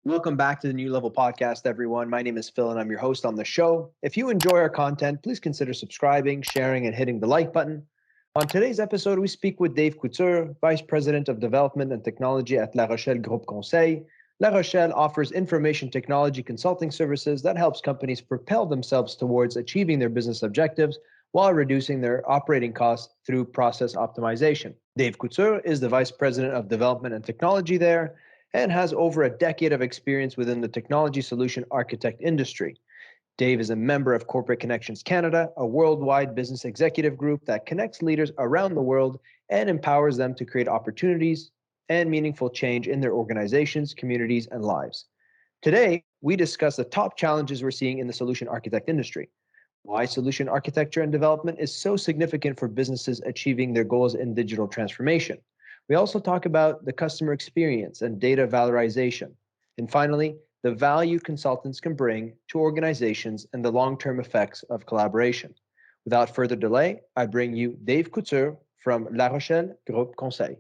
Welcome back to the New Level Podcast, everyone. My name is Phil, and I'm your host on the show. If you enjoy our content, please consider subscribing, sharing, and hitting the like button. On today's episode, we speak with Dave Couture, Vice President of Development and Technology at Larochelle Groupe Conseil. Larochelle offers information technology consulting services that helps companies propel themselves towards achieving their business objectives while reducing their operating costs through process optimization. Dave Couture is the Vice President of Development and Technology there and has over a decade of experience within the technology solution architect industry. Dave is a member of Corporate Connections Canada, a worldwide business executive group that connects leaders around the world and empowers them to create opportunities and meaningful change in their organizations, communities, and lives. Today, we discuss the top challenges we're seeing in the solution architect industry, why solution architecture and development is so significant for businesses achieving their goals in digital transformation. We also talk about the customer experience and data valorization. And finally, the value consultants can bring to organizations and the long-term effects of collaboration. Without further delay, I bring you Dave Couture from Larochelle Groupe Conseil.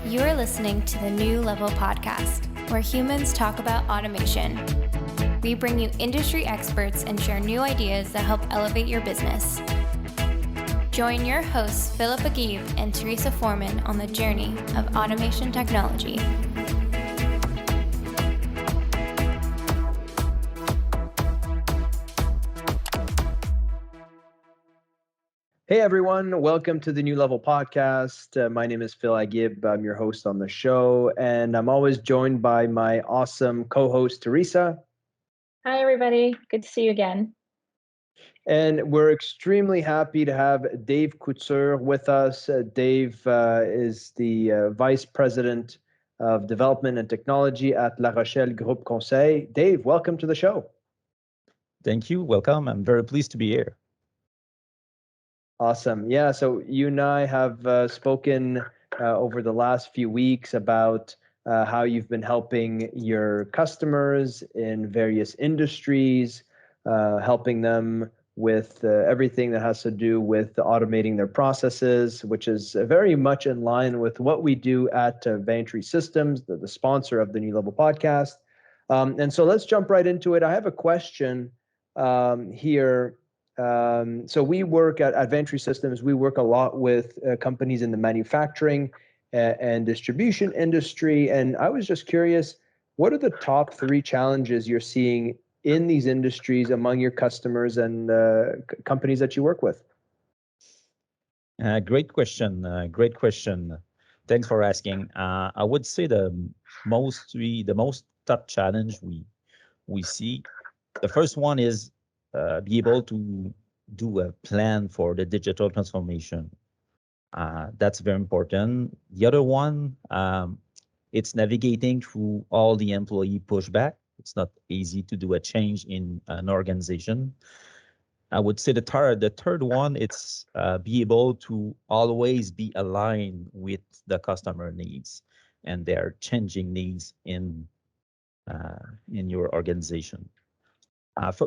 You are listening to the New Level Podcast, where humans talk about automation. We bring you industry experts and share new ideas that help elevate your business. Join your hosts, Philip Agib and Teresa Foreman, on the journey of automation technology. Hey everyone, welcome to the New Level Podcast. My name is Phil Agib. I'm your host on the show, and I'm always joined by my awesome co-host, Teresa. Hi everybody, good to see you again. And we're extremely happy to have Dave Couture with us. Dave is the Vice President of Development and Technology at Larochelle Groupe Conseil. Dave, welcome to the show. Thank you. Welcome. I'm very pleased to be here. Awesome. Yeah, so you and I have spoken over the last few weeks about how you've been helping your customers in various industries, helping them with everything that has to do with automating their processes, which is very much in line with what we do at Vantry Systems, the sponsor of the New Level Podcast. And so let's jump right into it. I have a question here. So we work at Vantry Systems, we work a lot with companies in the manufacturing and distribution industry. And I was just curious, what are the top 3 challenges you're seeing in these industries among your customers and companies that you work with? Great question. Great question. Thanks for asking. I would say the most top challenge we see. The first one is be able to do a plan for the digital transformation. That's very important. The other one, it's navigating through all the employee pushback. It's not easy to do a change in an organization. I would say the third one, it's be able to always be aligned with the customer needs and their changing needs in your organization.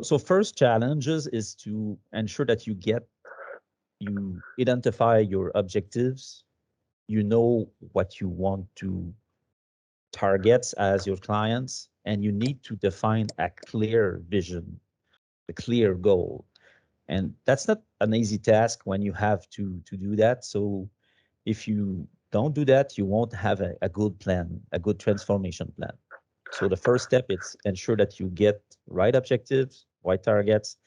So first challenges is to ensure that you identify your objectives, you know what you want to target as your clients, and you need to define a clear vision, a clear goal. And that's not an easy task when you have to do that. So if you don't do that, you won't have a good plan, a good transformation plan. So the first step is ensure that you get right objectives, right targets,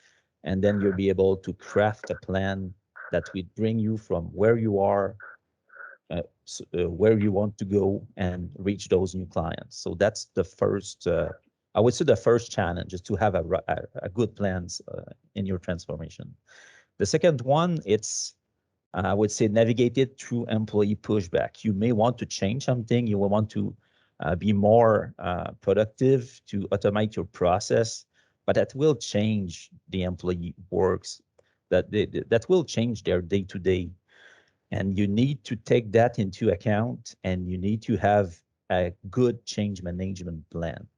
and then you'll be able to craft a plan that will bring you from where you are, where you want to go and reach those new clients. So that's the first, I would say the first challenge is to have a good plans in your transformation. The second one, it's, I would say, navigate it through employee pushback. You may want to change something. You will want to be more productive, to automate your process, but that will change the employee works, that will change their day-to-day. And you need to take that into account, and you need to have a good change management plan.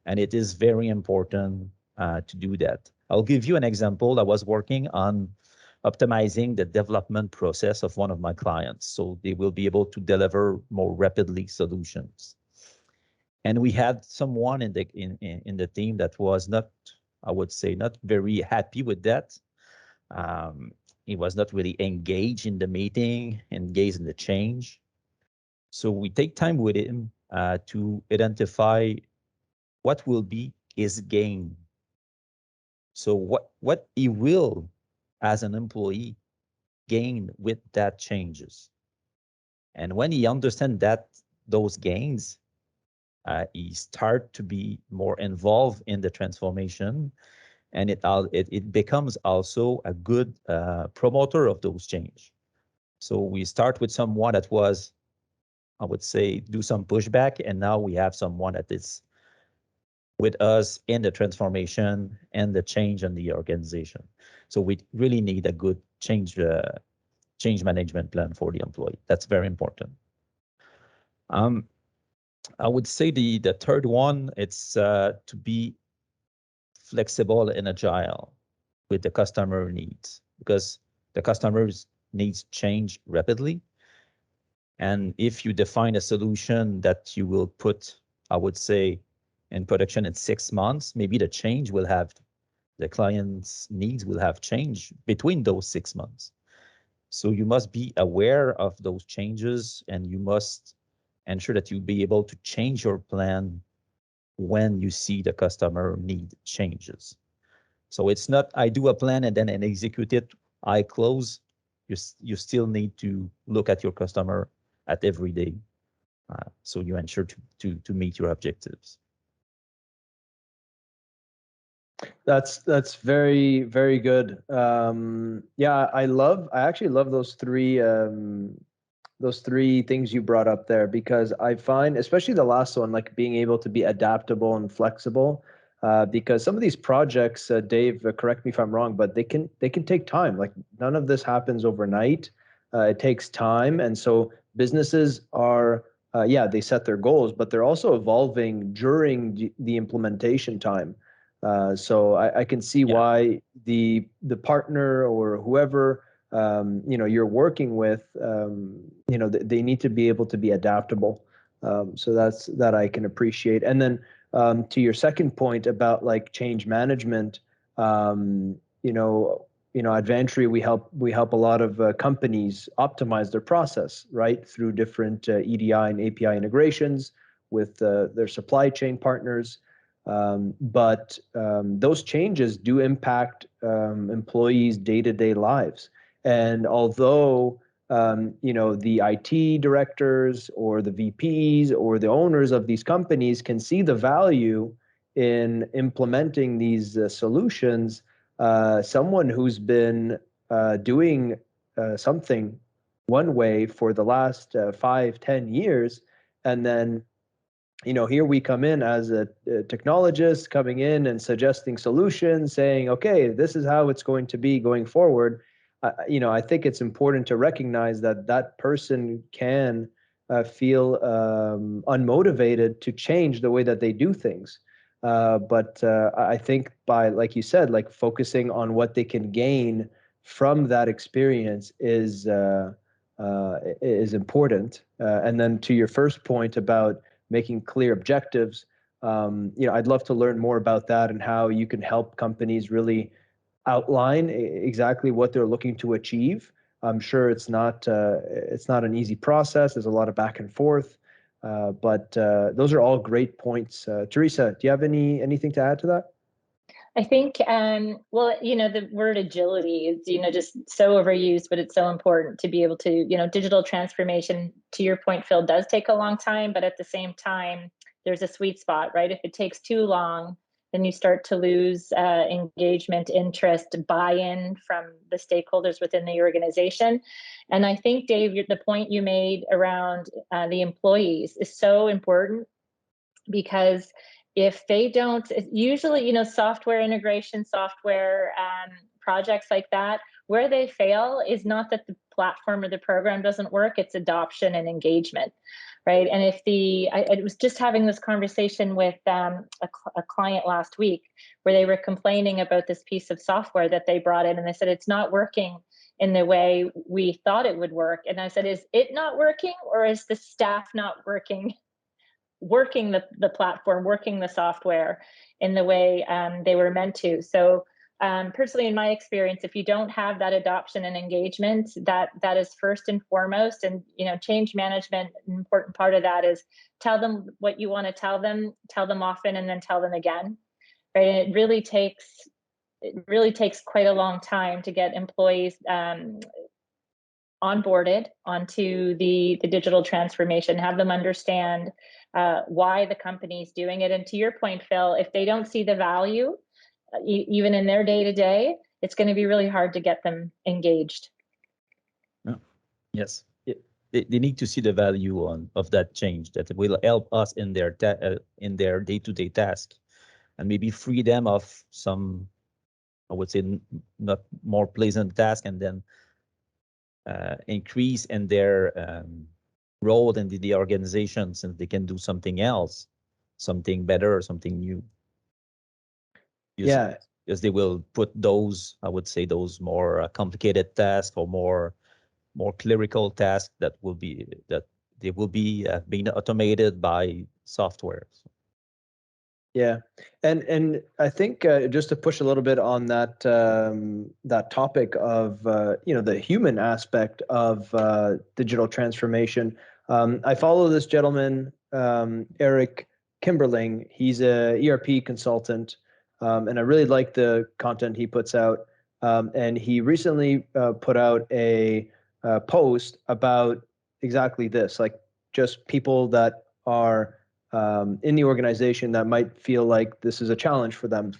And it is very important to do that. I'll give you an example. I was working on optimizing the development process of one of my clients, so they will be able to deliver more rapidly solutions. And we had someone in the team that was not, I would say, not very happy with that. He was not really engaged in the meeting, engaged in the change. So we take time with him to identify what will be his gain. So what he will, as an employee, gain with that changes. And when he understands that those gains, he start to be more involved in the transformation, and it becomes also a good promoter of those change. So we start with someone that was, I would say, do some pushback, and now we have someone that is with us in the transformation and the change in the organization. So we really need a good change management plan for the employee. That's very important. I would say the third one, it's to be flexible and agile with the customer needs, because the customers needs change rapidly. And if you define a solution that you will put, I would say, in production in 6 months, maybe the change will have, the client's needs will have changed between those 6 months. So you must be aware of those changes, and you must ensure that you'll be able to change your plan when you see the customer need changes. So it's not, I do a plan and then I execute it, I close. You still need to look at your customer at every day, so you ensure to meet your objectives. That's very, very good. Yeah, I actually love those three things you brought up there, because I find, especially the last one, like being able to be adaptable and flexible, because some of these projects, Dave, correct me if I'm wrong, but they can take time. Like, none of this happens overnight. It takes time, and so businesses are, they set their goals, but they're also evolving during the implementation time. So I can see why the partner or whoever you're working with, they need to be able to be adaptable. So that I can appreciate. And then to your second point about like change management, at Vantry, we help a lot of companies optimize their process, right, through different EDI and API integrations with their supply chain partners. But those changes do impact employees' day-to-day lives. And although the IT directors or the VPs or the owners of these companies can see the value in implementing these solutions, someone who's been doing something one way for the last 5-10 years, and then here we come in as a technologist coming in and suggesting solutions, saying, okay, this is how it's going to be going forward. I think it's important to recognize that person can feel unmotivated to change the way that they do things. But I think by, like you said, like focusing on what they can gain from that experience is important. And then to your first point about making clear objectives, I'd love to learn more about that and how you can help companies really outline exactly what they're looking to achieve. I'm sure it's not an easy process. There's a lot of back and forth, but those are all great points. Teresa, do you have anything to add to that? I think, the word agility is, just so overused, but it's so important to be able to, digital transformation, to your point, Phil, does take a long time, but at the same time, there's a sweet spot, right? If it takes too long, then you start to lose engagement, interest, buy-in from the stakeholders within the organization. And I think, Dave, the point you made around the employees is so important, because if they don't, usually, software integration, software projects like that, where they fail is not that the platform or the program doesn't work, it's adoption and engagement, right? And if I was just having this conversation with a client last week, where they were complaining about this piece of software that they brought in, and they said, it's not working in the way we thought it would work. And I said, is it not working, or is the staff not working the platform, working the software in the way they were meant to? So personally, in my experience, if you don't have that adoption and engagement, that is first and foremost. And change management, an important part of that is tell them what you want to tell them often, and then tell them again. Right? And it really takes quite a long time to get employees onboarded onto the digital transformation, have them understand why the company's doing it. And to your point, Phil, if they don't see the value, even in their day-to-day, it's going to be really hard to get them engaged. Yes, they need to see the value of that change, that will help us in their day-to-day task, and maybe free them of some, I would say, not more pleasant task, and then increase in their role in the organization, since they can do something else, something better, or something new. Yeah. Because they will put those, I would say, those more complicated tasks, or more clerical tasks that they will be being automated by software. Yeah, and I think just to push a little bit on that that topic of the human aspect of digital transformation. I follow this gentleman, Eric Kimberling. He's a ERP consultant, and I really like the content he puts out. And he recently put out a post about exactly this, like just people that are in the organization that might feel like this is a challenge for them.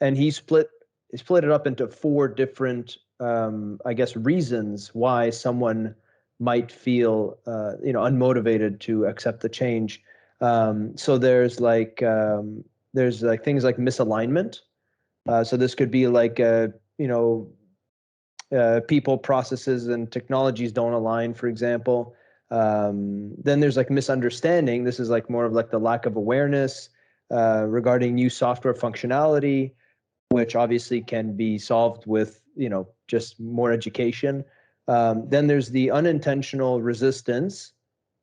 And he split it up into 4 different, I guess, reasons why someone might feel, unmotivated to accept the change. So there's like things like misalignment. So this could be like, people, processes, and technologies don't align, for example. Then there's like misunderstanding. This is like more of like the lack of awareness regarding new software functionality, which obviously can be solved with just more education. Then there's the unintentional resistance,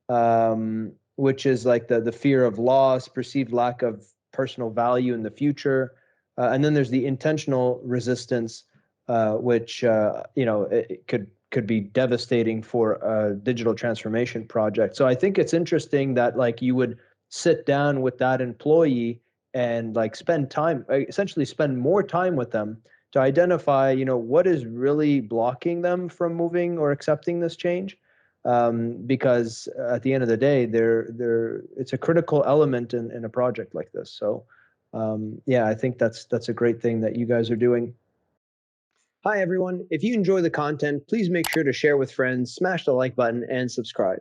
which is like the fear of loss, perceived lack of personal value in the future. And then there's the intentional resistance, which it could be devastating for a digital transformation project. So I think it's interesting that like you would sit down with that employee and like essentially spend more time with them to identify, what is really blocking them from moving or accepting this change. Because at the end of the day, it's a critical element in a project like this. So yeah, I think that's a great thing that you guys are doing. Hi, everyone. If you enjoy the content, please make sure to share with friends, smash the like button, and subscribe.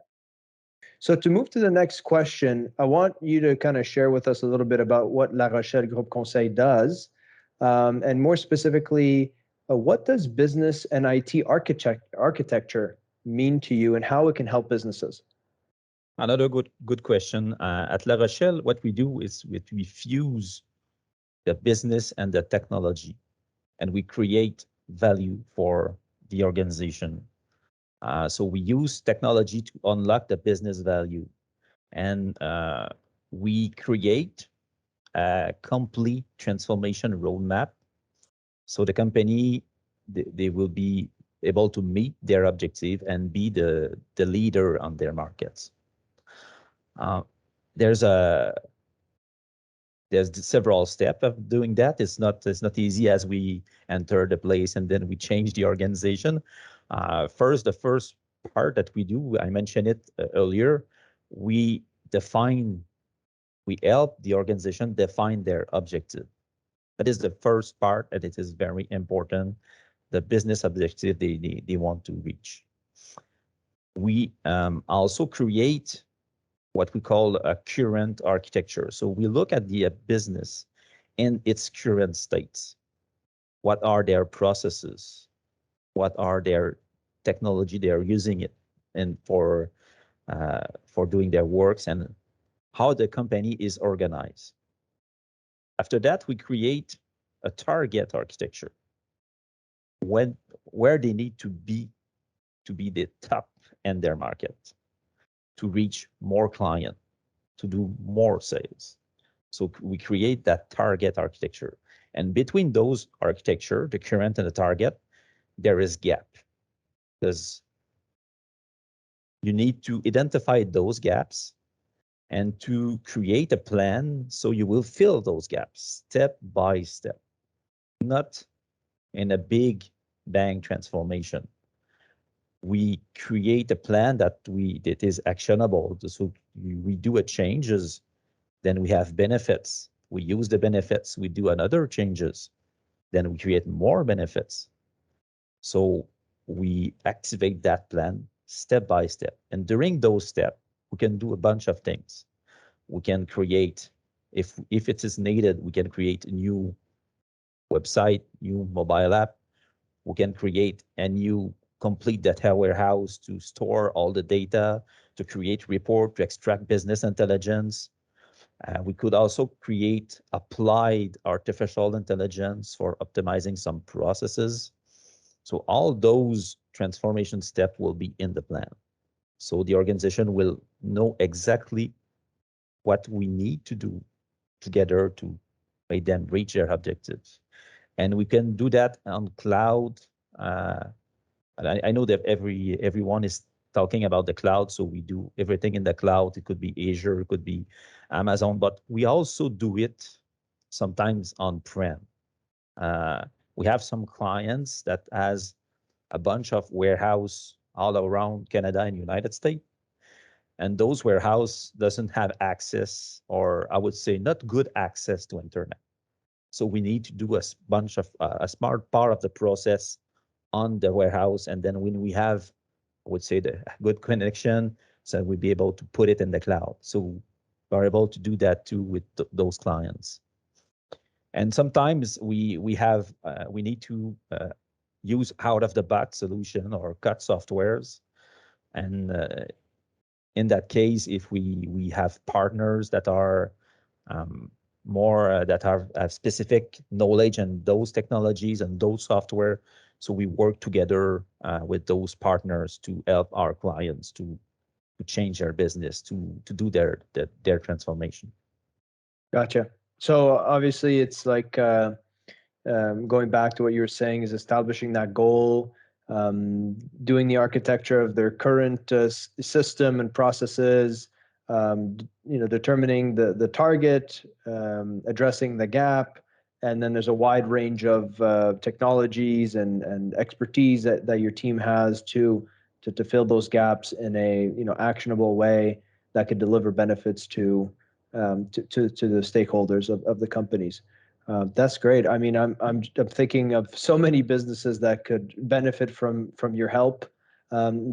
So to move to the next question, I want you to kind of share with us a little bit about what Larochelle Groupe Conseil does, and more specifically, what does business and IT architecture mean to you, and how it can help businesses? Another good question. At Larochelle, what we do is we fuse the business and the technology, and we create value for the organization. So we use technology to unlock the business value, and we create a complete transformation roadmap. So the company, they will be able to meet their objective and be the leader on their markets. There's several steps of doing that. It's not easy as we enter the place and then we change the organization. First, the first part that we do, I mentioned it earlier, we help the organization define their objective. That is the first part, and it is very important, the business objective they want to reach. We also create what we call a current architecture. So we look at the business in its current states. What are their processes? What are their technology they are using it and for doing their works, and how the company is organized. After that, we create a target architecture. where they need to be the top in their market, to reach more client, to do more sales. So we create that target architecture. And between those architecture, the current and the target, there is gap. Because you need to identify those gaps and to create a plan so you will fill those gaps step by step, not in a big bang transformation. We create a plan that is actionable. So we do a changes, then we have benefits. We use the benefits. We do another changes, then we create more benefits. So we activate that plan step by step. And during those steps, we can do a bunch of things. We can create, if it is needed, we can create a new website, new mobile app. We can create a new complete data warehouse to store all the data, to create report, to extract business intelligence. We could also create applied artificial intelligence for optimizing some processes. So all those transformation steps will be in the plan. So the organization will know exactly what we need to do together to make them reach their objectives. And we can do that on cloud. And I know that everyone is talking about the cloud, so we do everything in the cloud. It could be Azure, it could be Amazon, but we also do it sometimes on-prem. We have some clients that has a bunch of warehouse all around Canada and United States, and those warehouse doesn't have access, or I would say not good access to internet. So we need to do a bunch of a smart part of the process on the warehouse, and then when we have, I would say, the good connection, so we'll be able to put it in the cloud. So we're able to do that too with those clients. And sometimes we need to use out of the box solution or cut softwares. And in that case, if we have partners that are more that have specific knowledge and those technologies and those software, so we work together with those partners to help our clients to change their business, to do their transformation. Gotcha. So obviously, it's like going back to what you were saying, is establishing that goal, doing the architecture of their current system and processes, determining the target, addressing the gap, and then there's a wide range of technologies and expertise that your team has to fill those gaps in a actionable way that could deliver benefits to the stakeholders of the companies. That's great. I mean, I'm thinking of so many businesses that could benefit from your help.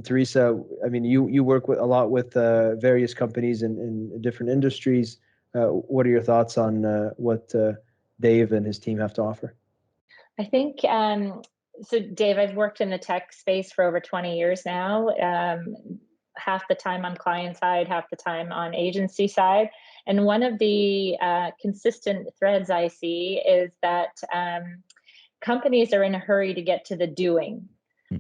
Teresa, I mean, you work a lot with various companies in different industries. What are your thoughts on what Dave and his team have to offer? I think, so Dave, I've worked in the tech space for over 20 years now, half the time on client side, half the time on agency side. And one of the consistent threads I see is that companies are in a hurry to get to the doing,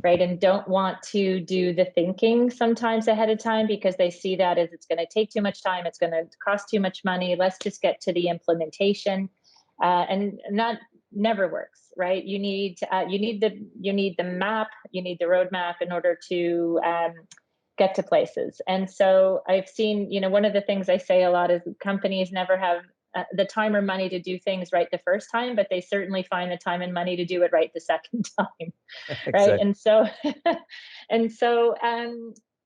right? And don't want to do the thinking sometimes ahead of time because they see that as it's going to take too much time, it's going to cost too much money. Let's just get to the implementation, and that never works, right? You need the map, you need the roadmap in order to get to places. And so I've seen, one of the things I say a lot is companies never have the time or money to do things right the first time, but they certainly find the time and money to do it right the second time. Exactly. Right.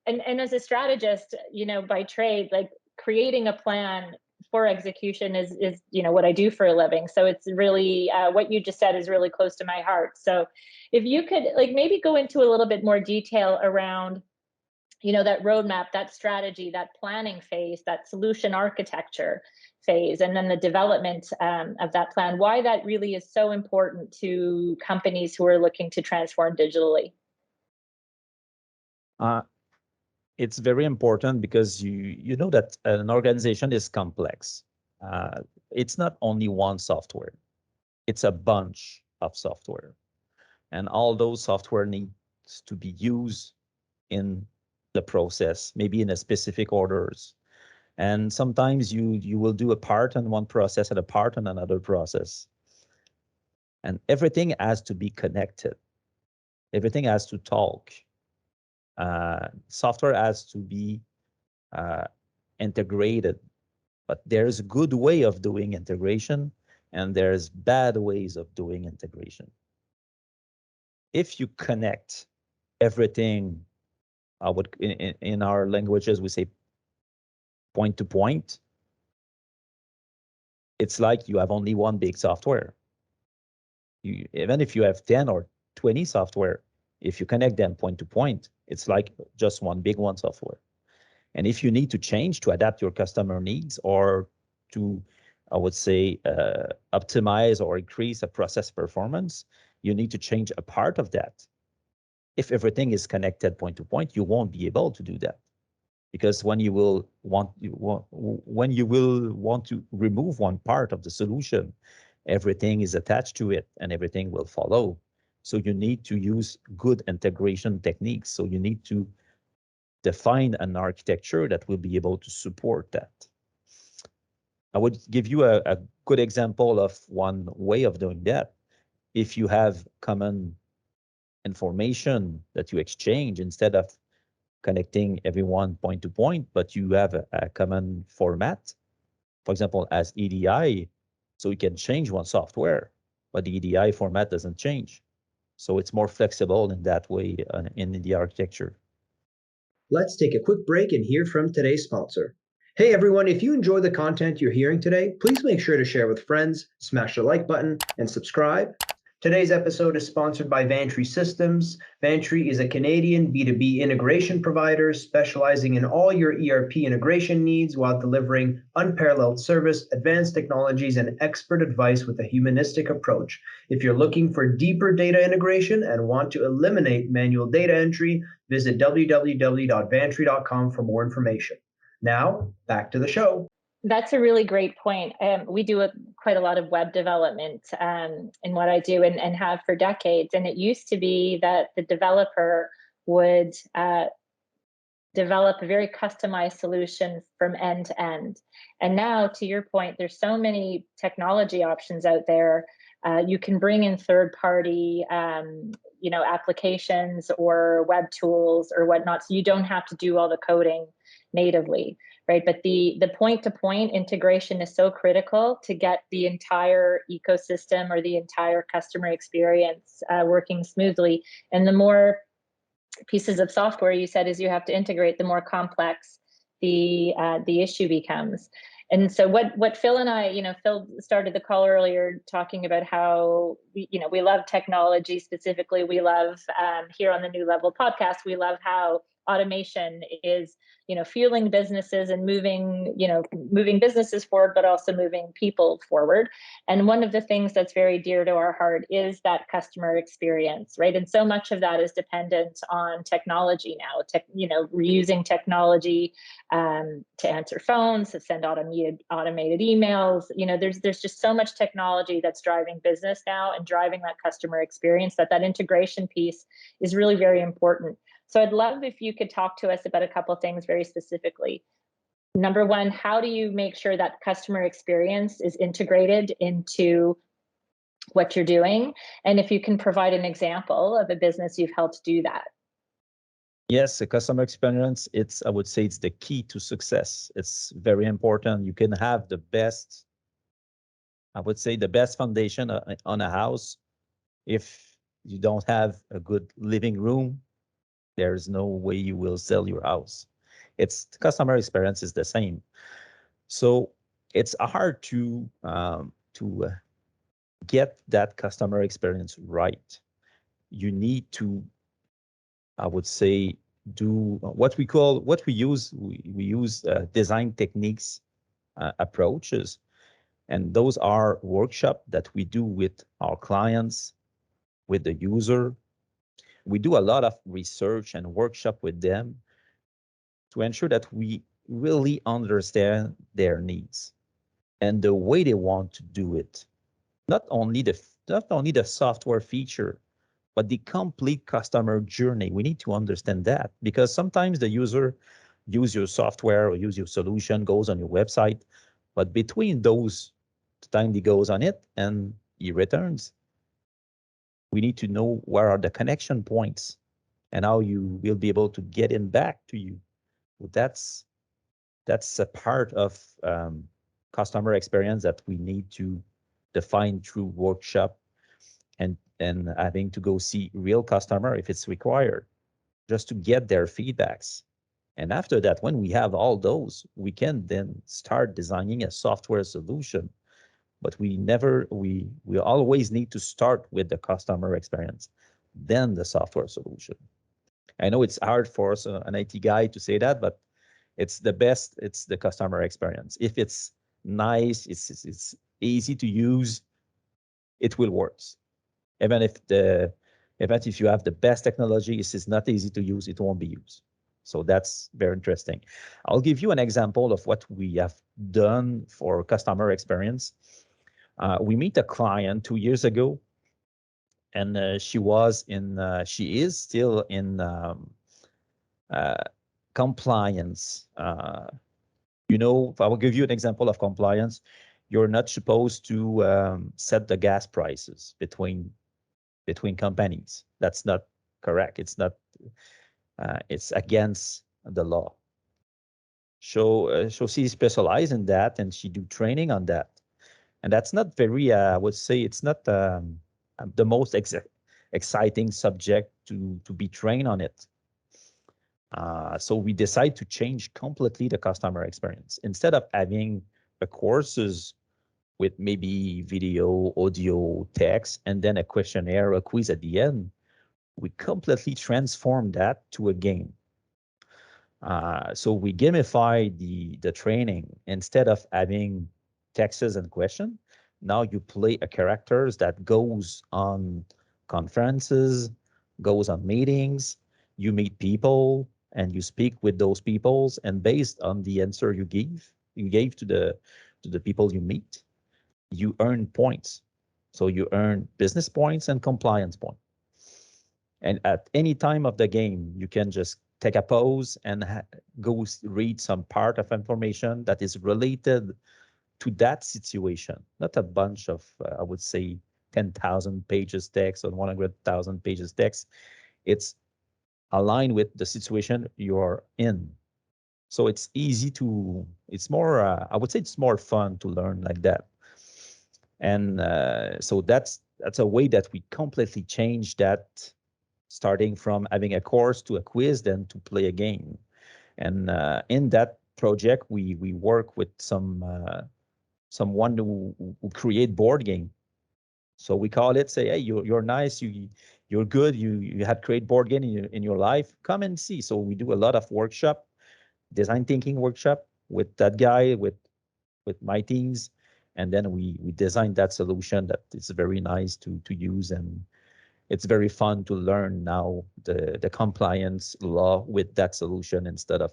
And as a strategist, by trade, like creating a plan for execution is what I do for a living. So it's really what you just said is really close to my heart. So if you could maybe go into a little bit more detail around that roadmap, that strategy, that planning phase, that solution architecture phase, and then the development of that plan, why that really is so important to companies who are looking to transform digitally. It's very important because you know that an organization is complex. It's not only one software. It's a bunch of software. and all those software needs to be used in the process, maybe in a specific orders. And sometimes you will do a part on one process and a part on another process. And everything has to be connected. Everything has to talk. Software has to be integrated. But there's a good way of doing integration, and there's bad ways of doing integration. If you connect everything, in our languages, we say point to point, it's like you have only one big software. Even if you have 10 or 20 software, if you connect them point to point, it's like just one big one software. And if you need to change to adapt your customer needs or to, I would say, optimize or increase a process performance, you need to change a part of that. If everything is connected point to point, you won't be able to do that. Because when you will want to remove one part of the solution, everything is attached to it and everything will follow. So you need to use good integration techniques. So you need to define an architecture that will be able to support that. I would give you a good example of one way of doing that. If you have common information that you exchange, instead of connecting everyone point to point, but you have a common format, for example, as EDI, so you can change one software, but the EDI format doesn't change. So it's more flexible in that way in the architecture. Let's take a quick break and hear from today's sponsor. Hey everyone, if you enjoy the content you're hearing today, please make sure to share with friends, smash the like button, and subscribe. Today's episode is sponsored by Vantry Systems. Vantry is a Canadian B2B integration provider specializing in all your ERP integration needs while delivering unparalleled service, advanced technologies, and expert advice with a humanistic approach. If you're looking for deeper data integration and want to eliminate manual data entry, visit www.vantry.com for more information. Now, back to the show. That's a really great point. We do quite a lot of web development in what I do and have for decades. And it used to be that the developer would develop a very customized solution from end to end. And now, to your point, there's so many technology options out there. You can bring in third-party, applications or web tools or whatnot, so you don't have to do all the coding natively. Right, but the point-to-point integration is so critical to get the entire ecosystem or the entire customer experience working smoothly. And the more pieces of software you said is you have to integrate, the more complex the issue becomes. And so what Phil and I, Phil started the call earlier talking about how we love technology. Specifically, we love here on the New Level podcast, we love how automation is fueling businesses and moving businesses forward, but also moving people forward. And one of the things that's very dear to our heart is that customer experience, right? And so much of that is dependent on technology now. We're using technology to answer phones, to send automated emails. There's just so much technology that's driving business now and driving that customer experience that integration piece is really very important. So I'd love if you could talk to us about a couple of things very specifically. Number one, how do you make sure that customer experience is integrated into what you're doing? And if you can provide an example of a business you've helped do that. Yes, the customer experience, I would say it's the key to success. It's very important. You can have the best foundation on a house. If you don't have a good living room, there's no way you will sell your house. The customer experience is the same. So it's hard to get that customer experience right. You need to, I would say, do we use design techniques approaches, and those are workshops that we do with our clients, with the user. We do a lot of research and workshop with them to ensure that we really understand their needs and the way they want to do it. Not only the software feature, but the complete customer journey. We need to understand that, because sometimes the user use your software or use your solution, goes on your website, but between those, the time he goes on it and he returns, we need to know where are the connection points and how you will be able to get him back to you. That's a part of customer experience that we need to define through workshop, and having to go see real customer if it's required, just to get their feedbacks. And after that, when we have all those, we can then start designing a software solution. But we always need to start with the customer experience, then the software solution. I know it's hard for us, an IT guy, to say that, but it's the best. It's the customer experience. If it's nice, it's easy to use, it will work. Even if you have the best technology, if it's not easy to use, it won't be used. So that's very interesting. I'll give you an example of what we have done for customer experience. We meet a client 2 years ago, and she is still in compliance. If I will give you an example of compliance, you're not supposed to set the gas prices between companies. That's not correct. It's not. It's against the law. So she specializes in that, and she do training on that. And that's not very. I would say it's not the most exciting subject to be trained on it. So we decide to change completely the customer experience. Instead of having courses with maybe video, audio, text, and then a questionnaire, a quiz at the end, we completely transformed that to a game. So we gamify the training. Instead of having texts and questions, now you play a characters that goes on conferences, goes on meetings, you meet people, and you speak with those peoples, and based on the answer you gave to the people you meet, you earn points. So you earn business points and compliance points. And at any time of the game, you can just take a pause and go read some part of information that is related to that situation. Not a bunch of, I would say, 10,000 pages text or 100,000 pages text. It's aligned with the situation you're in. So it's easy to, it's more, I would say it's more fun to learn like that. And so that's a way that we completely change that, starting from having a course to a quiz, then to play a game. And in that project, we work with someone who create board game. So we call it, say, hey, you're nice, you're good, you had great board game in your life, come and see. So we do a lot of workshop, design thinking workshop with that guy, with my teams, and then we design that solution that is very nice to use, and it's very fun to learn now the compliance law with that solution instead of,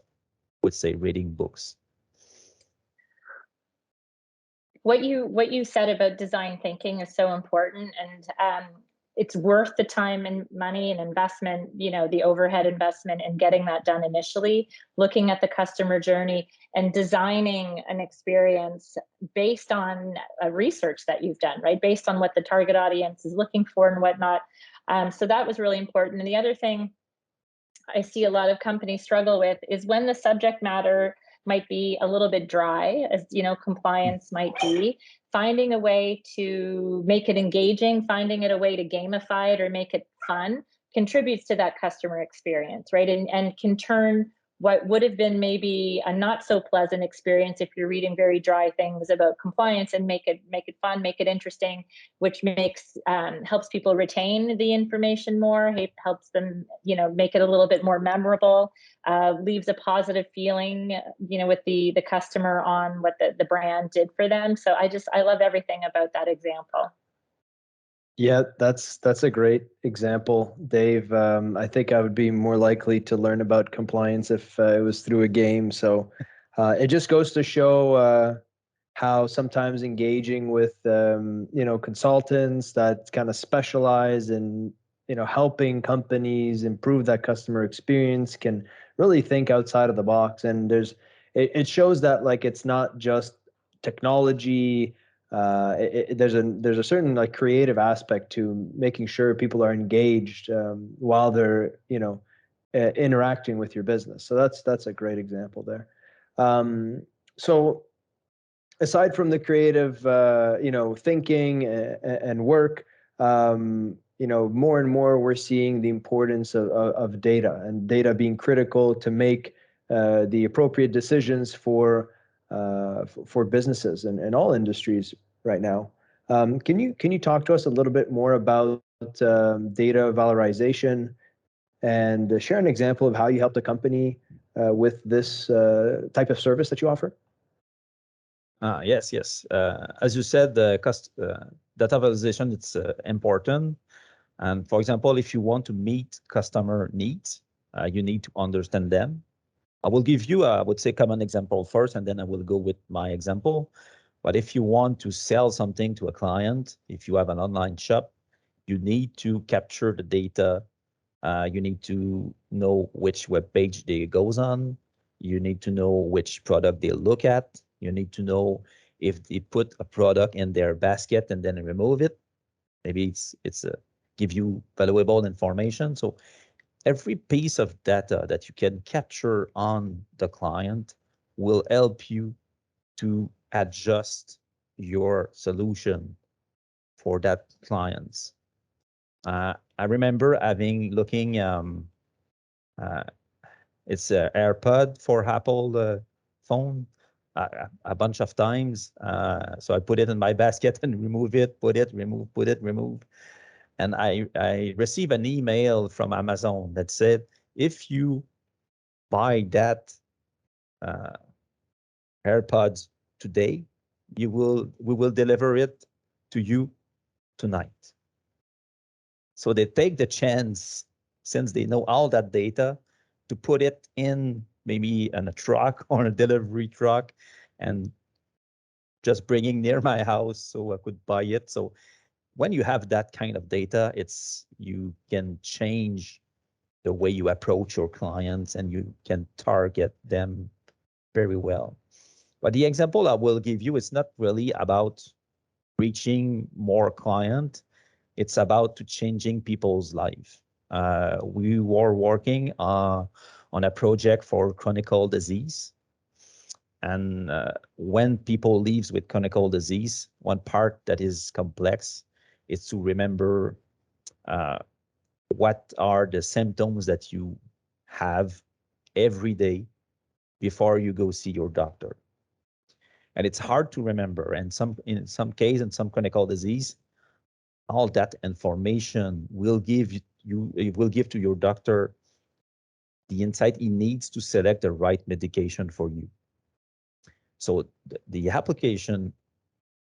would say, reading books. What you said about design thinking is so important, and it's worth the time and money and investment, the overhead investment in getting that done initially, looking at the customer journey and designing an experience based on research that you've done, right? Based on what the target audience is looking for and whatnot. So that was really important. And the other thing I see a lot of companies struggle with is when the subject matter might be a little bit dry, as compliance might be, finding a way to make it engaging, finding it a way to gamify it or make it fun contributes to that customer experience, right? And can turn what would have been maybe a not so pleasant experience if you're reading very dry things about compliance, and make it fun, make it interesting, which makes helps people retain the information more, helps them make it a little bit more memorable, leaves a positive feeling with the customer on what the brand did for them. So I love everything about that example. Yeah, that's a great example, Dave. I think I would be more likely to learn about compliance if it was through a game. So it just goes to show how sometimes engaging with consultants that kind of specialize in helping companies improve that customer experience can really think outside of the box. And it shows that like it's not just technology. There's a certain like creative aspect to making sure people are engaged while they're interacting with your business. So that's a great example there. So aside from the creative thinking and work, more and more we're seeing the importance of data, and data being critical to make the appropriate decisions for businesses and all industries right now. Can you talk to us a little bit more about data valorization and share an example of how you helped a company with this type of service that you offer? Yes. As you said, data valorization, it's important. And for example, if you want to meet customer needs, you need to understand them. I will give you, I would say, common example first, and then I will go with my example. But if you want to sell something to a client, if you have an online shop, you need to capture the data. You need to know which web page they goes on. You need to know which product they look at. You need to know if they put a product in their basket and then remove it. Maybe it's give you valuable information. So every piece of data that you can capture on the client will help you to adjust your solution for that clients. I remember looking, it's an AirPod for Apple phone a bunch of times. So I put it in my basket and remove it, put it, remove, put it, remove. And I received an email from Amazon that said, if you buy that AirPods today, we will deliver it to you tonight. So they take the chance, since they know all that data, to put it in maybe in a truck or a delivery truck and just bringing near my house so I could buy it. So when you have that kind of data, you can change the way you approach your clients and you can target them very well. But the example I will give you is not really about reaching more client. It's about to changing people's life. We were working on a project for chronic disease. And when people live with chronic disease, one part that is complex is to remember what are the symptoms that you have every day before you go see your doctor. And it's hard to remember. And in some case, in some chronic disease, all that information will give to your doctor the insight he needs to select the right medication for you. So the application,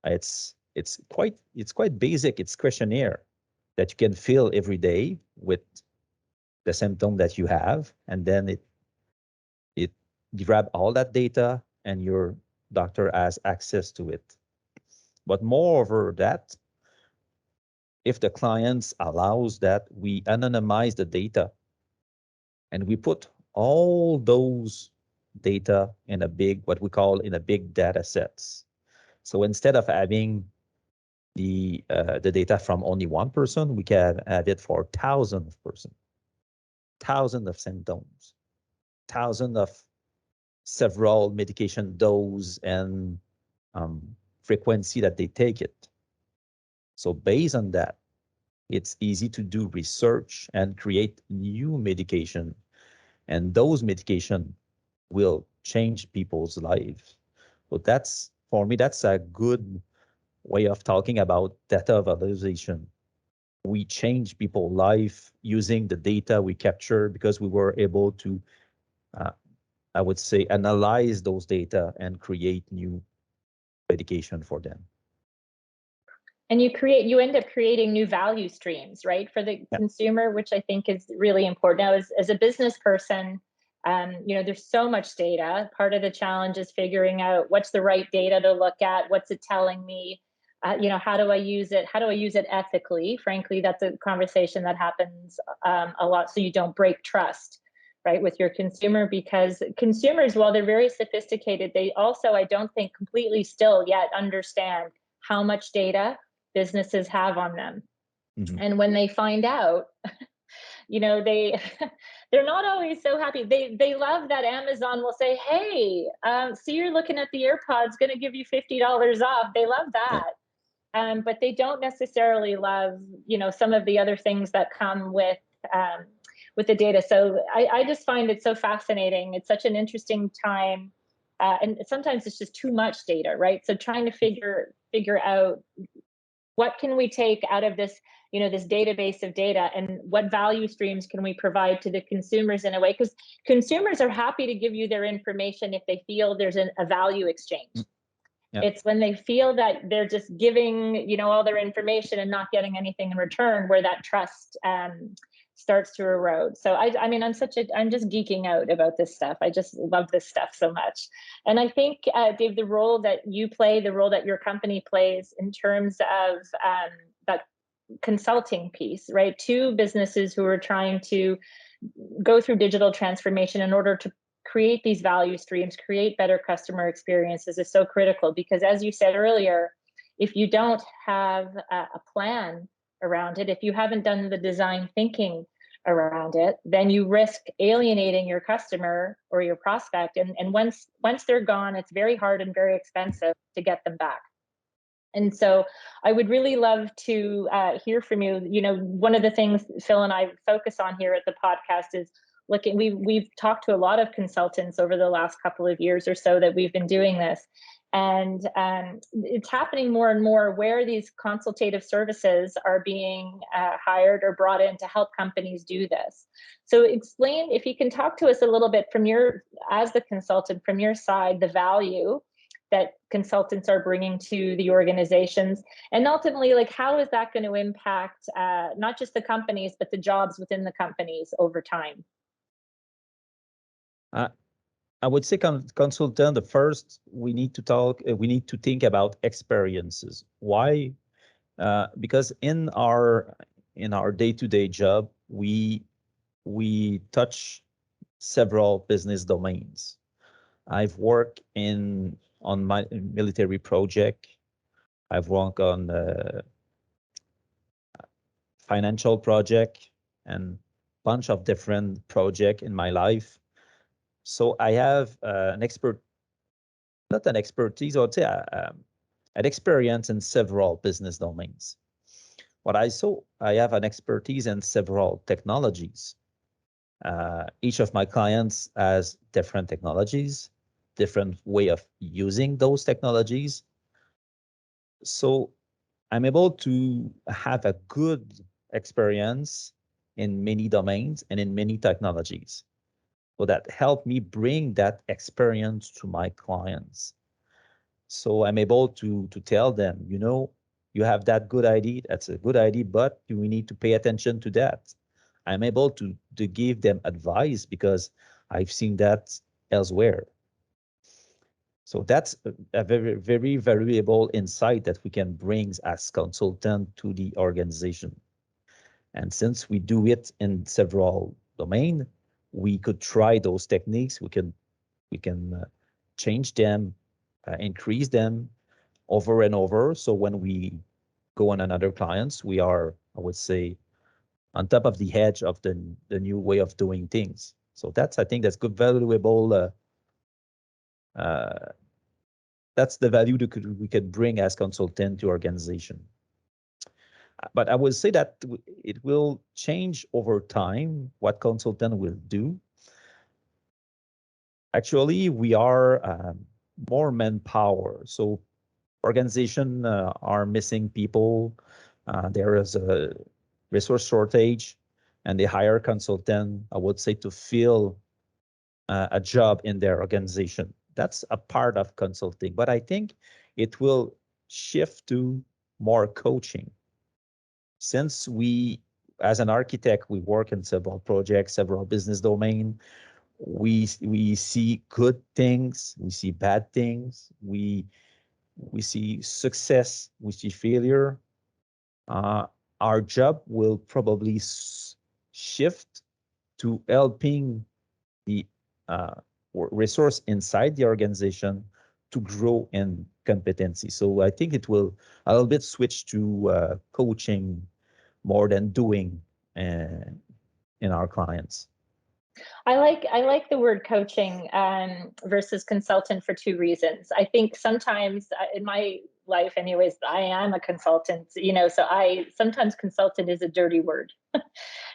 it's quite basic. It's questionnaire that you can fill every day with the symptom that you have, and then it grab all that data, and your doctor has access to it. But moreover that, if the clients allows that, we anonymize the data, and we put all those data in what we call in a big data sets. So instead of having the data from only one person, we can have it for thousands of persons, thousands of symptoms, thousands of several medication dose and frequency that they take it. So based on that, it's easy to do research and create new medication, and those medication will change people's lives. So for me, that's a good way of talking about data valorization. We change people's life using the data we capture because we were able to, I would say, analyze those data and create new medication for them. And you end up creating new value streams, right, for the consumer, which I think is really important. Now, as a business person, there's so much data. Part of the challenge is figuring out what's the right data to look at, what's it telling me. How do I use it? How do I use it ethically? Frankly, that's a conversation that happens a lot. So you don't break trust, right, with your consumer, because consumers, while they're very sophisticated, they also, I don't think, completely still yet understand how much data businesses have on them. Mm-hmm. And when they find out, they they're not always so happy. They love that Amazon will say, hey, see, you're looking at the AirPods, going to give you $50 off. They love that. But they don't necessarily love, some of the other things that come with the data. So I just find it so fascinating. It's such an interesting time. And sometimes it's just too much data, right? So trying to figure out what can we take out of this, this database of data, and what value streams can we provide to the consumers in a way? Because consumers are happy to give you their information if they feel there's a value exchange. Yeah. It's when they feel that they're just giving, all their information and not getting anything in return, where that trust starts to erode. So I'm just geeking out about this stuff. I just love this stuff so much. And I think, Dave, the role that you play, the role that your company plays in terms of that consulting piece, right? To businesses who are trying to go through digital transformation in order to create these value streams, create better customer experiences, is so critical. Because as you said earlier, if you don't have a plan around it, if you haven't done the design thinking around it, then you risk alienating your customer or your prospect. And once they're gone, it's very hard and very expensive to get them back. And so I would really love to hear from you. One of the things Phil and I focus on here at the podcast is looking, we've talked to a lot of consultants over the last couple of years or so that we've been doing this. And it's happening more and more where these consultative services are being hired or brought in to help companies do this. So explain, if you can talk to us a little bit as the consultant, from your side, the value that consultants are bringing to the organizations, and ultimately, how is that going to impact not just the companies, but the jobs within the companies over time? I would say consultant, the first, we need to think about experiences. Why? Because in our day-to-day job, we touch several business domains. I've worked on my military project. I've worked on a financial project and a bunch of different projects in my life. So I have not an expertise, I would say an experience in several business domains. I have an expertise in several technologies. Each of my clients has different technologies, different way of using those technologies. So I'm able to have a good experience in many domains and in many technologies. So that helped me bring that experience to my clients. So I'm able to tell them, you have that good idea, that's a good idea, but we need to pay attention to that. I'm able to give them advice because I've seen that elsewhere. So that's a very, very valuable insight that we can bring as consultant to the organization. And since we do it in several domains, we could try those techniques. We can change them, increase them over and over. So when we go on another clients, we are, I would say, on top of the edge of the new way of doing things. So I think that's good, valuable. That's the value that we could bring as consultant to organization. But I would say that it will change over time what consultant will do. Actually, we are more manpower. So organization are missing people. There is a resource shortage, and they hire consultant, I would say, to fill a job in their organization. That's a part of consulting, but I think it will shift to more coaching. Since we, as an architect, we work in several projects, several business domain, we see good things, we see bad things, we we see success, we see failure. Our job will probably shift to helping the resource inside the organization to grow in competency. So I think it will a little bit switch to coaching more than doing in our clients. I like the word coaching versus consultant for two reasons. I think sometimes in my life, anyways, I am a consultant. So sometimes consultant is a dirty word.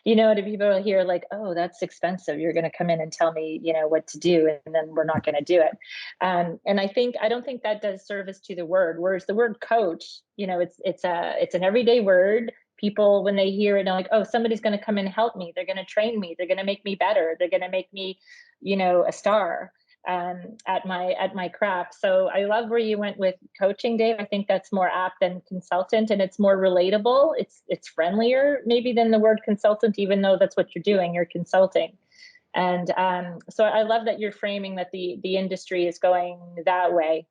To people hear like, oh, that's expensive. You're going to come in and tell me, what to do, and then we're not going to do it. And I don't think that does service to the word. Whereas the word coach, it's an everyday word. People, when they hear it, are like, oh, somebody's going to come and help me. They're going to train me. They're going to make me better. They're going to make me, a star at my craft. So I love where you went with coaching, Dave. I think that's more apt than consultant, and it's more relatable. It's friendlier maybe than the word consultant, even though that's what you're doing. You're consulting. And so I love that you're framing that the industry is going that way.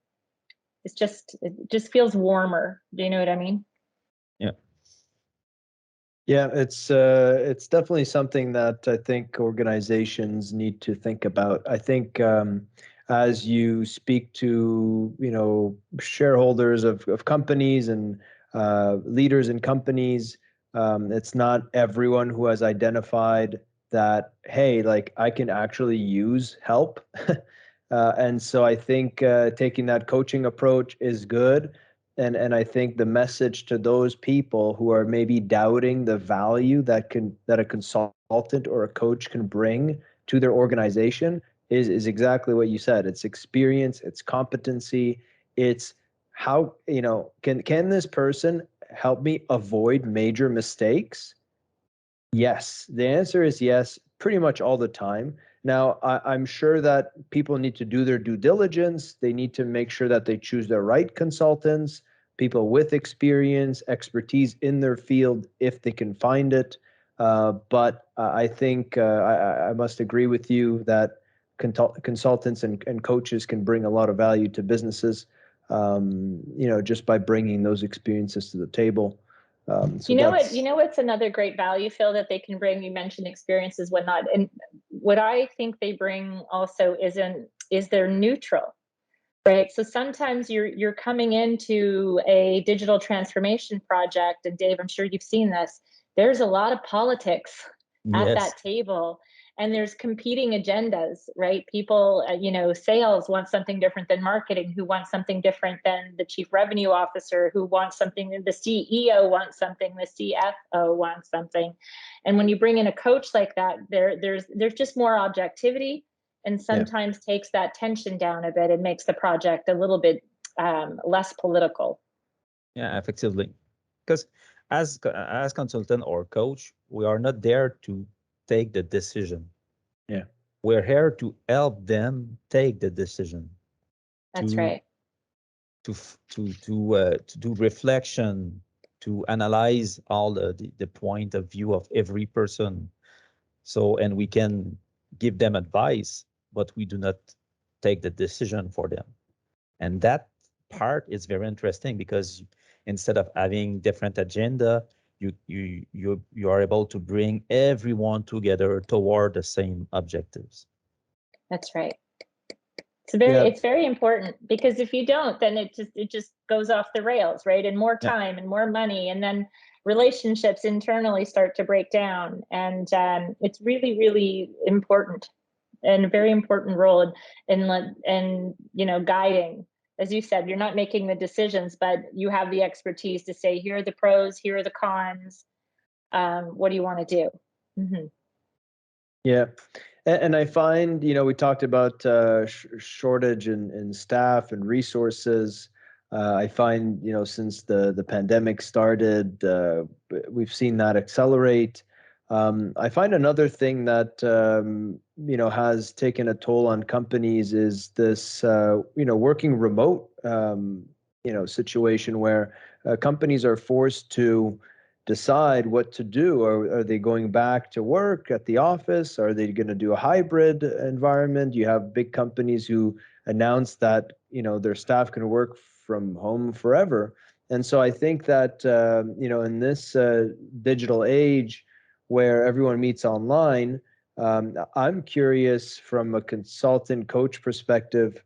It just feels warmer. Do you know what I mean? Yeah. Yeah, it's definitely something that I think organizations need to think about. I think as you speak to shareholders of companies and leaders in companies, it's not everyone who has identified that, hey, like I can actually use help. And so I think taking that coaching approach is good. And I think the message to those people who are maybe doubting the value that a consultant or a coach can bring to their organization is exactly what you said. It's experience, it's competency, it's how, can this person help me avoid major mistakes? Yes. The answer is yes, pretty much all the time. Now, I'm sure that people need to do their due diligence. They need to make sure that they choose the right consultants, people with experience, expertise in their field, if they can find it. But I think I must agree with you that consultants and coaches can bring a lot of value to businesses, just by bringing those experiences to the table. What's another great value, Phil, that they can bring? You mentioned experiences, whatnot, and what I think they bring also is they're neutral, right? So sometimes you're coming into a digital transformation project, and Dave, I'm sure you've seen this. There's a lot of politics at that table, and there's competing agendas, right? People, sales want something different than marketing, who wants something different than the chief revenue officer, who wants something, the CEO wants something, the CFO wants something. And when you bring in a coach like that, there's just more objectivity, and sometimes takes that tension down a bit and makes the project a little bit less political. Yeah, effectively. Because as consultant or coach, we are not there to take the decision. Yeah. We're here to help them take the decision. That's right. To do reflection, to analyze all the point of view of every person. So, and we can give them advice, but we do not take the decision for them. And that part is very interesting, because instead of having different agenda, you are able to bring everyone together toward the same objectives. That's right. It's very important, because if you don't, then it just goes off the rails, right? And more time and more money, and then relationships internally start to break down. And it's really, really important, and a very important role in guiding. As you said, you're not making the decisions, but you have the expertise to say, here are the pros, here are the cons. What do you want to do? Mm-hmm. Yeah. And I find, we talked about shortage in staff and resources. I find, since the pandemic started, we've seen that accelerate. I find another thing that, has taken a toll on companies is this, working remote, situation where companies are forced to decide what to do. Are they going back to work at the office? Are they going to do a hybrid environment? You have big companies who announce that their staff can work from home forever. And so I think that, in this digital age where everyone meets online, I'm curious from a consultant coach perspective,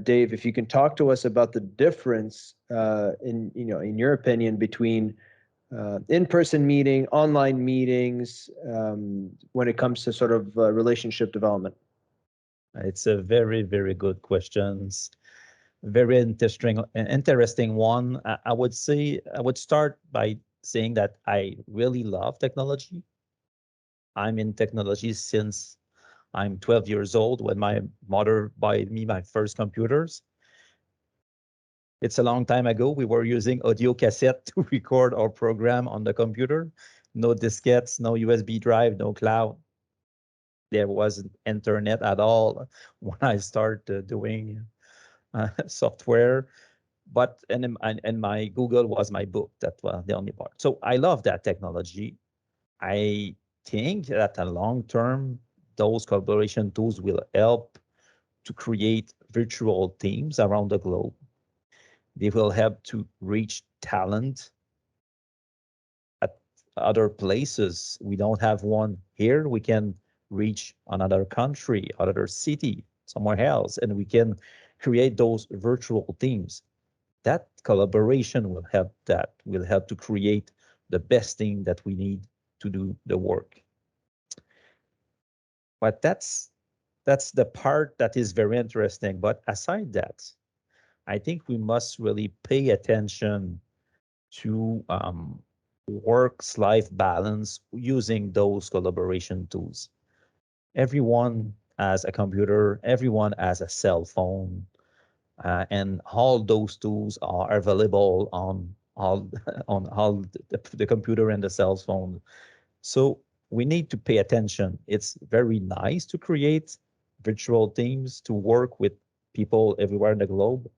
Dave, if you can talk to us about the difference in your opinion, between in-person meeting, online meetings, when it comes to sort of relationship development. It's a very, very good questions. Very interesting one. I would say I would start by saying that I really love technology. I'm in technology since I'm 12 years old when my mother bought me my first computers. It's a long time ago. We were using audio cassette to record our program on the computer. No diskettes, no USB drive, no cloud. There wasn't internet at all when I started doing software. But and my Google was my book. That was the only part. So I love that technology. I think that in long term, those collaboration tools will help to create virtual teams around the globe. They will help to reach talent at other places. We don't have one here. We can reach another country, another city, somewhere else, and we can create those virtual teams. That collaboration will help to create the best thing that we need to do the work. But that's the part that is very interesting. But aside that, I think we must really pay attention to work-life balance using those collaboration tools. Everyone has a computer, everyone has a cell phone, and all those tools are available on all on all the computer and the cell phone. So we need to pay attention. It's very nice to create virtual teams to work with people everywhere in the globe,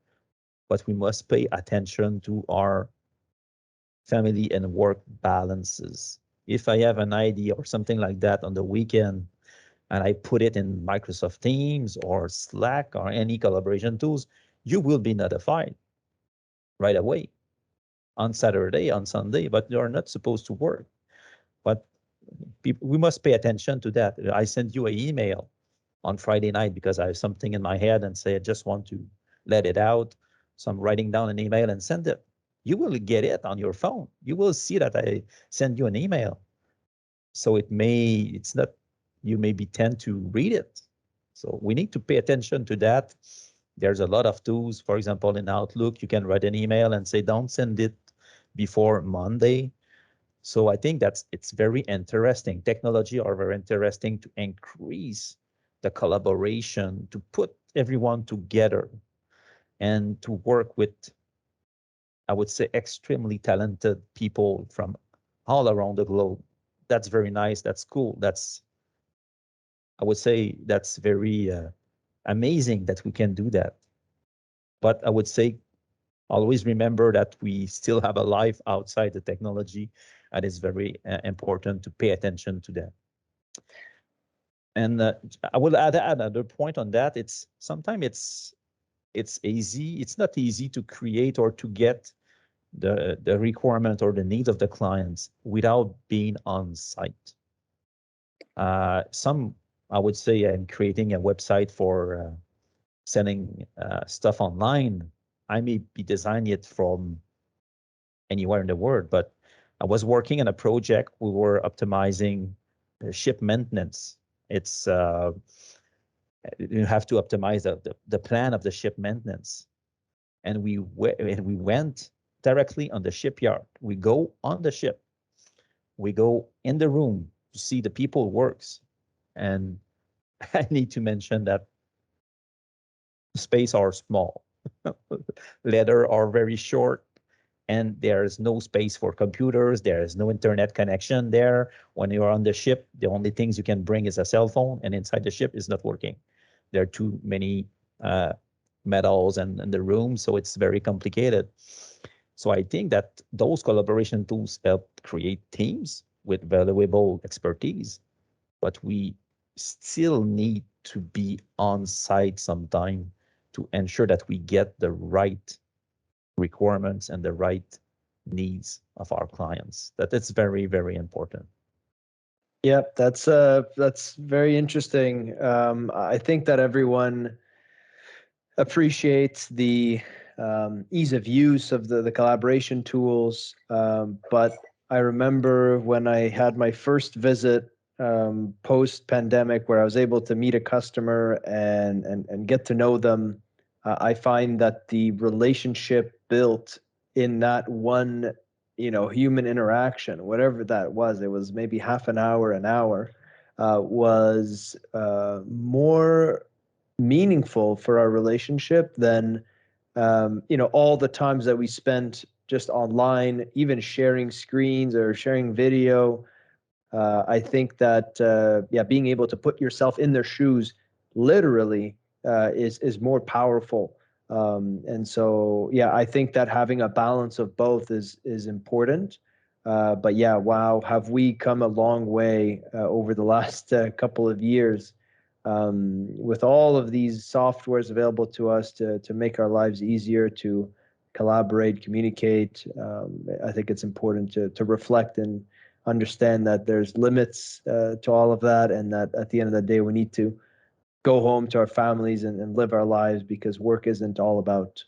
but we must pay attention to our family and work balances. If I have an idea or something like that on the weekend and I put it in Microsoft Teams or Slack or any collaboration tools, you will be notified right away on Saturday, on Sunday, but you're not supposed to work. But we must pay attention to that. I send you an email on Friday night because I have something in my head and say, I just want to let it out. So I'm writing down an email and send it. You will get it on your phone. You will see that I send you an email. So it's not, you maybe tend to read it. So we need to pay attention to that. There's a lot of tools. For example, in Outlook, you can write an email and say, don't send it before Monday. So I think it's very interesting. Technology are very interesting to increase the collaboration, to put everyone together and to work with, I would say, extremely talented people from all around the globe. That's very nice. That's cool. I would say that's very amazing that we can do that. But I would say always remember that we still have a life outside the technology, and it's very important to pay attention to that. And I will add another point on that. It's sometimes it's easy. It's not easy to create or to get the requirement or the needs of the clients without being on site. I would say I'm creating a website for selling stuff online. I may be designing it from anywhere in the world, but I was working on a project. We were optimizing ship maintenance. It's you have to optimize the plan of the ship maintenance, and we went directly on the shipyard. We go on the ship. We go in the room to see the people works, and I need to mention that space are small, letter are very short, and there's no space for computers. There is no internet connection there. When you're on the ship, the only things you can bring is a cell phone, and inside the ship is not working. There are too many metals and in the room, so it's very complicated. So I think that those collaboration tools help create teams with valuable expertise, but we still need to be on site sometime to ensure that we get the right requirements and the right needs of our clients. That it's very, very important. Yeah, that's very interesting. I think that everyone appreciates the ease of use of the collaboration tools. But I remember when I had my first visit post pandemic, where I was able to meet a customer and get to know them. I find that the relationship built in that one, human interaction, whatever that was, it was maybe half an hour, was more meaningful for our relationship than all the times that we spent just online, even sharing screens or sharing video. I think that being able to put yourself in their shoes literally is more powerful. And so I think that having a balance of both is important. But yeah, wow, have we come a long way over the last couple of years with all of these softwares available to us to make our lives easier, to collaborate, communicate. I think it's important to reflect and understand that there's limits to all of that, and that at the end of the day, we need to go home to our families and live our lives, because work isn't all about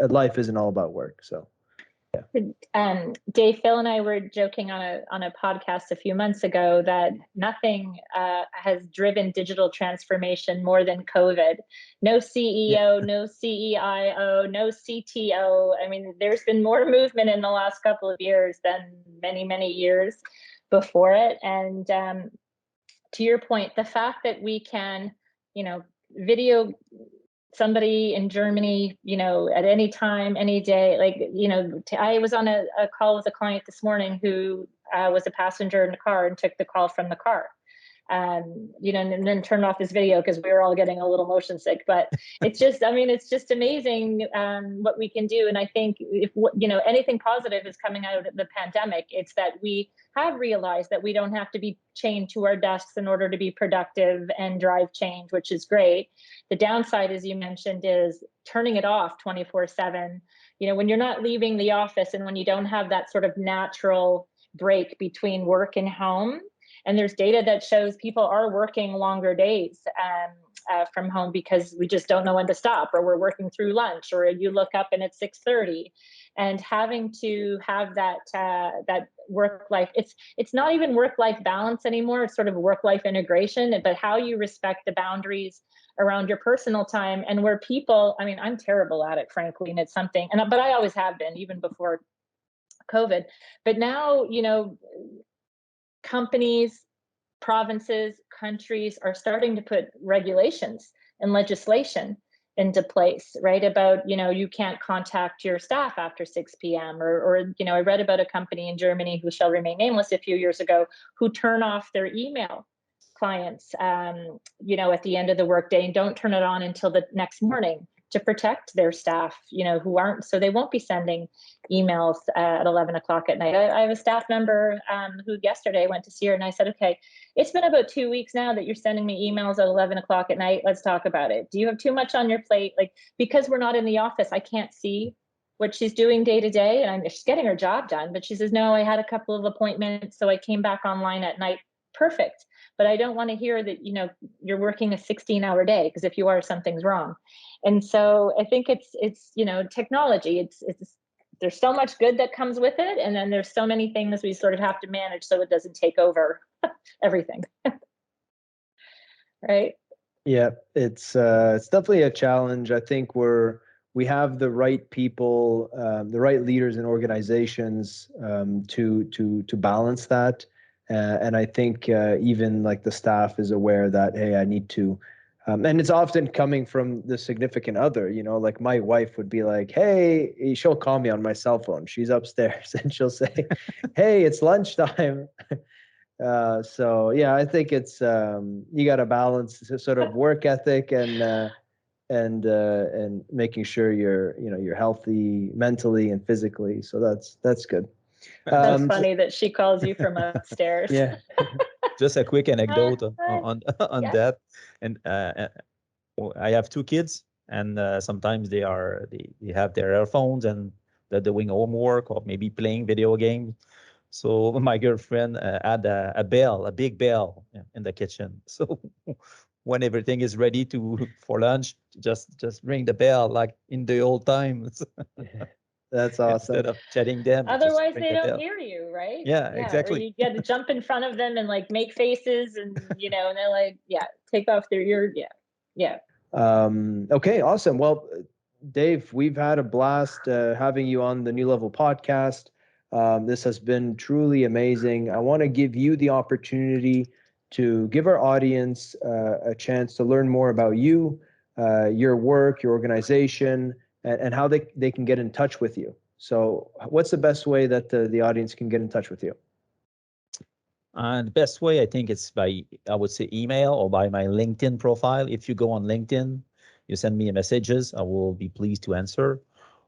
life isn't all about work. So Dave, Phil and I were joking on a podcast a few months ago that nothing has driven digital transformation more than COVID. No CEO, no CEIO, no CTO. I mean, there's been more movement in the last couple of years than many, many years before it. And to your point, the fact that we can, video somebody in Germany, at any time, any day, I was on a call with a client this morning who was a passenger in the car and took the call from the car. And then turned off this video because we were all getting a little motion sick. But it's just amazing what we can do. And I think if anything positive is coming out of the pandemic, it's that we have realized that we don't have to be chained to our desks in order to be productive and drive change, which is great. The downside, as you mentioned, is turning it off 24/7. When you're not leaving the office and when you don't have that sort of natural break between work and home. And there's data that shows people are working longer days from home because we just don't know when to stop, or we're working through lunch, or you look up and it's 6:30. And having to have that work-life, it's not even work-life balance anymore. It's sort of work-life integration, but how you respect the boundaries around your personal time, and where people, I'm terrible at it, frankly, and it's something, but I always have been, even before COVID. But now, companies, provinces, countries are starting to put regulations and legislation into place, right? About, you can't contact your staff after 6 p.m. Or I read about a company in Germany who shall remain nameless a few years ago who turn off their email clients, at the end of the workday, and don't turn it on until the next morning to protect their staff, who aren't, so they won't be sending emails at 11 o'clock at night. I have a staff member who yesterday went to see her, and I said, okay, it's been about 2 weeks now that you're sending me emails at 11 o'clock at night. Let's talk about it. Do you have too much on your plate? Because we're not in the office, I can't see what she's doing day to day, and she's getting her job done. But she says, no, I had a couple of appointments, so I came back online at night. Perfect. But I don't want to hear that, you're working a 16-hour day, because if you are, something's wrong. And so I think it's technology. It's there's so much good that comes with it, and then there's so many things we sort of have to manage so it doesn't take over everything. Right? Yeah, it's definitely a challenge. I think we have the right people, the right leaders in organizations to balance that. And I think even like the staff is aware that, hey, I need to, and it's often coming from the significant other, like my wife would be like, hey, she'll call me on my cell phone. She's upstairs and she'll say, hey, it's lunchtime. So yeah, I think it's you got to balance sort of work ethic and making sure you're healthy mentally and physically. So that's good. That's funny that she calls you from upstairs. Yeah. Just a quick anecdote on Yeah. that. And I have 2 kids, and sometimes they have their earphones and they're doing homework or maybe playing video games. So my girlfriend had a bell, a big bell in the kitchen. So when everything is ready for lunch, just ring the bell like in the old times. That's awesome. Instead of chatting them, Otherwise, ring they the don't bell. hear you, right? Yeah, Or exactly. you get to jump in front of them and like make faces, and and they're like, take off their ear. Yeah. Okay, awesome. Well, Dave, we've had a blast having you on the New Level podcast. This has been truly amazing. I want to give you the opportunity to give our audience a chance to learn more about you, your work, your organization, and how they can get in touch with you. So what's the best way that the audience can get in touch with you? The best way, I think, it's by, I would say, email or by my LinkedIn profile. If you go on LinkedIn, you send me messages, I will be pleased to answer.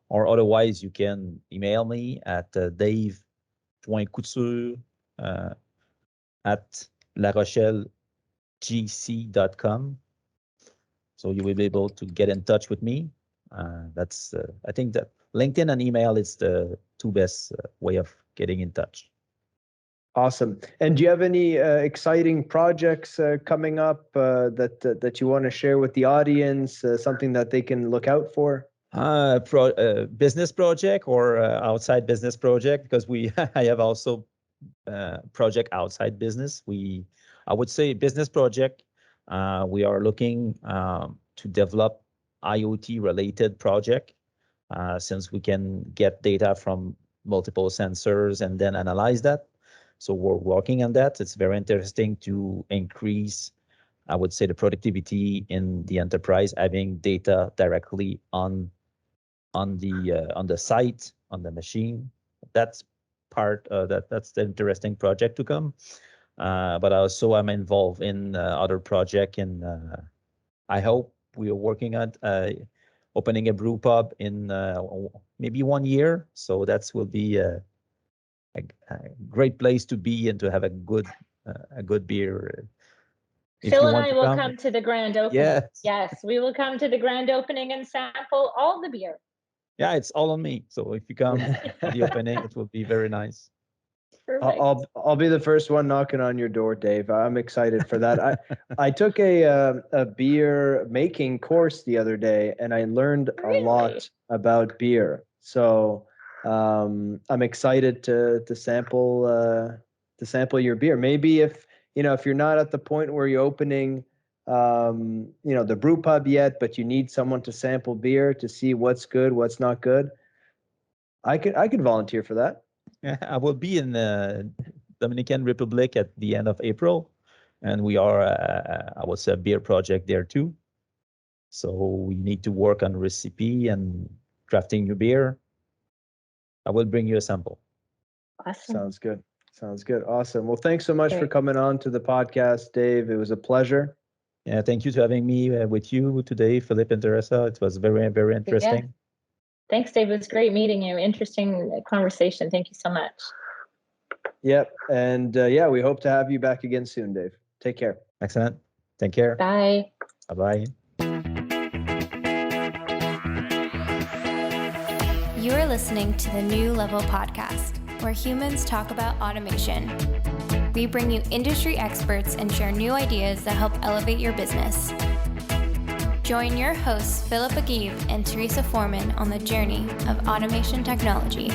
Or otherwise, you can email me at dave.couture at larochellegc.com. So you will be able to get in touch with me. I think that LinkedIn and email is the two best way of getting in touch. Awesome. And do you have any exciting projects coming up that you want to share with the audience? Something that they can look out for? Business project or outside business project? Because I have also project outside business. I would say business project. We are looking to develop IoT related project since we can get data from multiple sensors and then analyze that. So we're working on that. It's very interesting to increase, I would say, the productivity in the enterprise, having data directly on the site, on the machine. That's that's the interesting project to come. But also I'm involved in other project, and I hope we are working on opening a brew pub in maybe 1 year. So that will be a great place to be and to have a good beer. Phil and I will come to the grand opening. Yes, we will come to the grand opening and sample all the beer. Yeah, it's all on me. So if you come to the opening, it will be very nice. I'll be the first one knocking on your door, Dave. I'm excited for that. I took a beer making course the other day, and I learned a lot about beer. So I'm excited to sample your beer. Maybe if you're not at the point where you're opening the brew pub yet, but you need someone to sample beer to see what's good, what's not good, I could volunteer for that. Yeah, I will be in the Dominican Republic at the end of April, and we are, I would say, a beer project there too. So we need to work on recipe and crafting new beer. I will bring you a sample. Awesome. Sounds good. Awesome. Well, thanks so much for coming on to the podcast, Dave. It was a pleasure. Yeah, thank you for having me with you today, Philippe and Teresa. It was very, very interesting. Yeah. Thanks, Dave. It was great meeting you. Interesting conversation. Thank you so much. Yep. And we hope to have you back again soon, Dave. Take care. Excellent. Take care. Bye. Bye-bye. You are listening to the New Level podcast, where humans talk about automation. We bring you industry experts and share new ideas that help elevate your business. Join your hosts, Philippe Aguirre and Teresa Foreman, on the journey of automation technology.